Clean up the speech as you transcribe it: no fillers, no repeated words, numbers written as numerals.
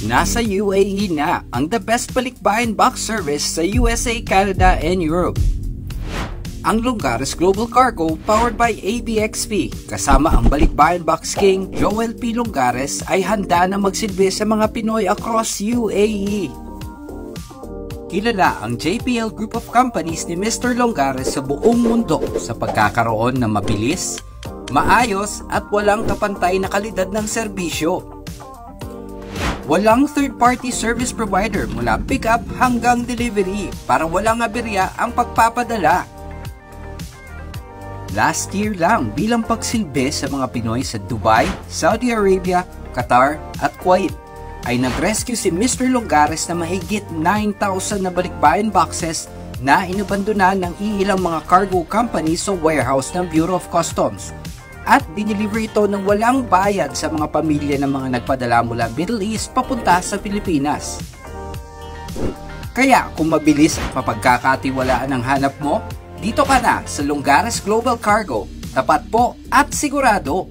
Nasa UAE na ang the best balikbayan box service sa USA, Canada, and Europe. Ang Longgares Global Cargo powered by ABXP kasama ang balikbayan box king Joel P. Longgares ay handa na magsilbi sa mga Pinoy across UAE. Kilala ang JPL Group of Companies ni Mr. Longgares sa buong mundo sa pagkakaroon ng mabilis, maayos at walang kapantay na kalidad ng serbisyo. Walang third-party service provider mula pick-up hanggang delivery para walang aberya ang pagpapadala. Last year lang bilang pagsilbi sa mga Pinoy sa Dubai, Saudi Arabia, Qatar at Kuwait ay nag-rescue si Mr. Longgares na mahigit 9,000 na balikbayan boxes na inabandonan ng iilang mga cargo companies sa warehouse ng Bureau of Customs. At dineliver ito ng walang bayad sa mga pamilya ng mga nagpadala mula Middle East papunta sa Pilipinas. Kaya kung mabilis at mapagkakatiwalaan ang hanap mo, dito ka na sa Longgares Global Cargo. Tapat po at sigurado.